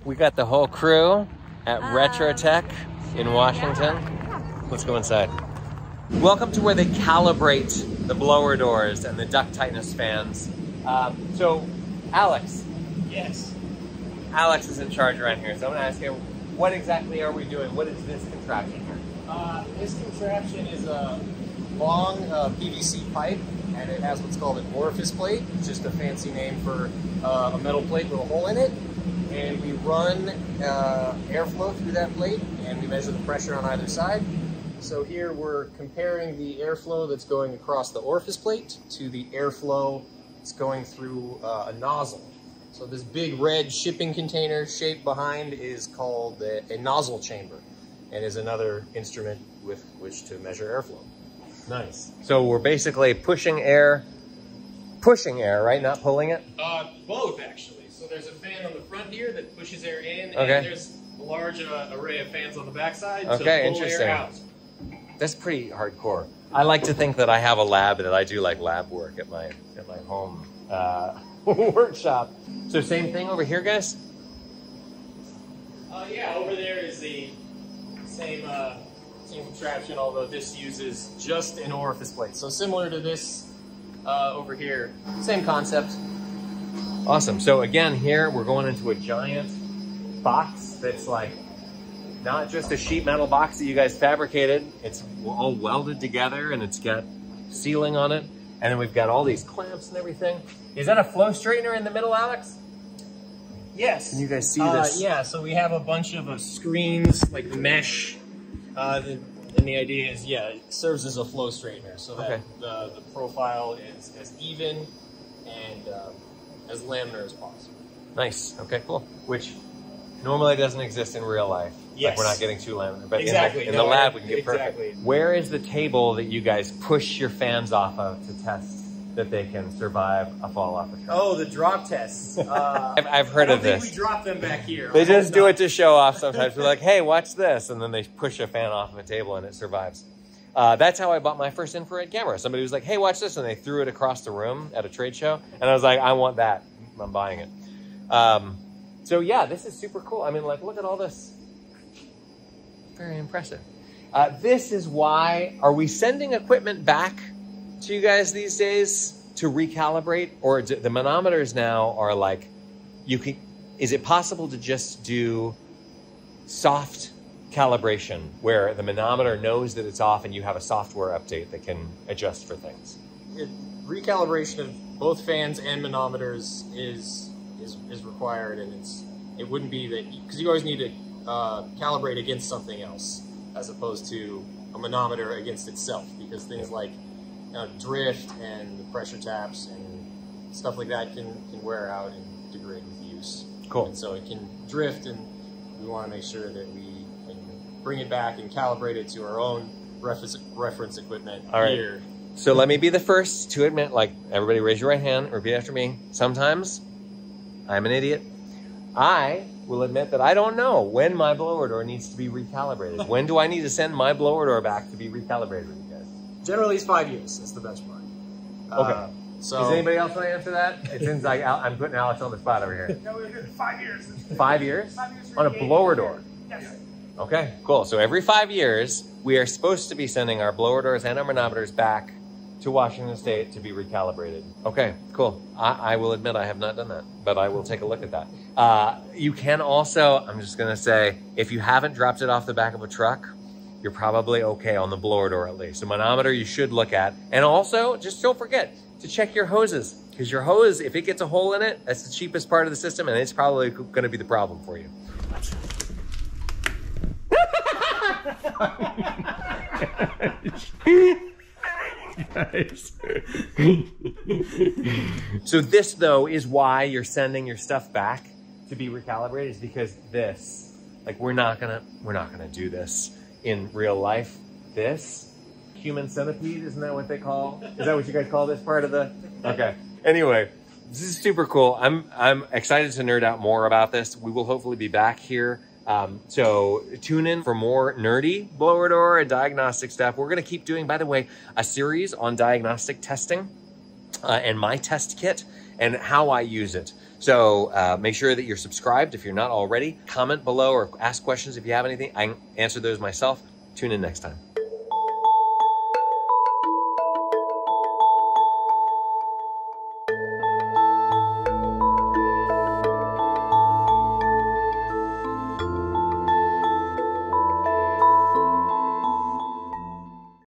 We got the whole crew at Retrotec in Washington. Let's go inside. Welcome to where they calibrate the blower doors and the duct tightness fans. So, Alex. Yes. Alex is in charge around here, so I'm gonna ask him, what exactly are we doing? What is this contraption here? This contraption is a long PVC pipe, and it has what's called an orifice plate, just a fancy name for a metal plate with a hole in it. And we run airflow through that plate, and we measure the pressure on either side. So here we're comparing the airflow that's going across the orifice plate to the airflow that's going through a nozzle. So this big red shipping container shape behind is called a nozzle chamber, and is another instrument with which to measure airflow. Nice. So we're basically pushing air, right? Not pulling it? Both, actually. So there's a fan on the front here that pushes air in, okay. And there's a large array of fans on the backside okay, to pull interesting. air out. That's pretty hardcore. I like to think that I have a lab, that I do like lab work at my home workshop. So same thing over here, guys? Yeah, over there is the same contraption, although this uses just an orifice plate. So similar to this over here, same concept. Awesome. So again, here we're going into a giant box that's like not just a sheet metal box that you guys fabricated. It's all welded together and it's got sealing on it. And then we've got all these clamps and everything. Is that a flow straightener in the middle, Alex? Yes. Can you guys see this? Yeah, so we have a bunch of screens, like mesh. And the idea is, yeah, it serves as a flow straightener so that the profile is as even and as laminar as possible. Nice. Okay, cool. Which normally doesn't exist in real life. Yes. Like we're not getting too laminar, but exactly. in the lab we can get perfect. Where is the table that you guys push your fans off of to test that they can survive a fall off a truck? Oh, the drop tests. I've heard of this. I don't think we drop them back here. They just do it to show off sometimes. We're like, hey, watch this. And then they push a fan off of a table and it survives. That's how I bought my first infrared camera. Somebody was like, hey, watch this. And they threw it across the room at a trade show. And I was like, I want that. I'm buying it. So yeah, this is super cool. I mean, like, look at all this. Very impressive. This is why, are we sending equipment back to you guys these days to recalibrate? Or the manometers now are like, is it possible to just do soft calibration where the manometer knows that it's off and you have a software update that can adjust for things? Recalibration of both fans and manometers is required, and it wouldn't be that, because you always need to calibrate against something else as opposed to a manometer against itself, because things like drift and the pressure taps and stuff like that can wear out and degrade with use. Cool. And so it can drift, and we want to make sure that we can bring it back and calibrate it to our own reference equipment here. So let me be the first to admit, like, everybody raise your right hand, repeat after me. Sometimes I'm an idiot. I will admit that I don't know when my blower door needs to be recalibrated. When do I need to send my blower door back to be recalibrated with you guys? Generally, it's 5 years. That's the benchmark. Okay. So does anybody else want to answer that? It seems like I'm putting Alex on the spot over here. No, we're good. 5 years. 5 years? 5 years On a blower door? Yes. Okay, cool. So every 5 years, we are supposed to be sending our blower doors and our manometers back to Washington State to be recalibrated. Okay, cool. I will admit I have not done that, but I will take a look at that. You can also, I'm just gonna say, if you haven't dropped it off the back of a truck, you're probably okay on the blower door at least. A manometer you should look at. And also, just don't forget to check your hoses, because your hose, if it gets a hole in it, that's the cheapest part of the system, and it's probably gonna be the problem for you. Nice. So this, though, is why you're sending your stuff back to be recalibrated, is because this, like, we're not gonna do this in real life. This human centipede, isn't that what they call? Is that what you guys call this part of the? Okay. Anyway, this is super cool. I'm excited to nerd out more about this. We will hopefully be back here. So tune in for more nerdy blower door and diagnostic stuff. We're going to keep doing, by the way, a series on diagnostic testing and my test kit and how I use it. So make sure that you're subscribed if you're not already. Comment below or ask questions if you have anything. I can answer those myself. Tune in next time.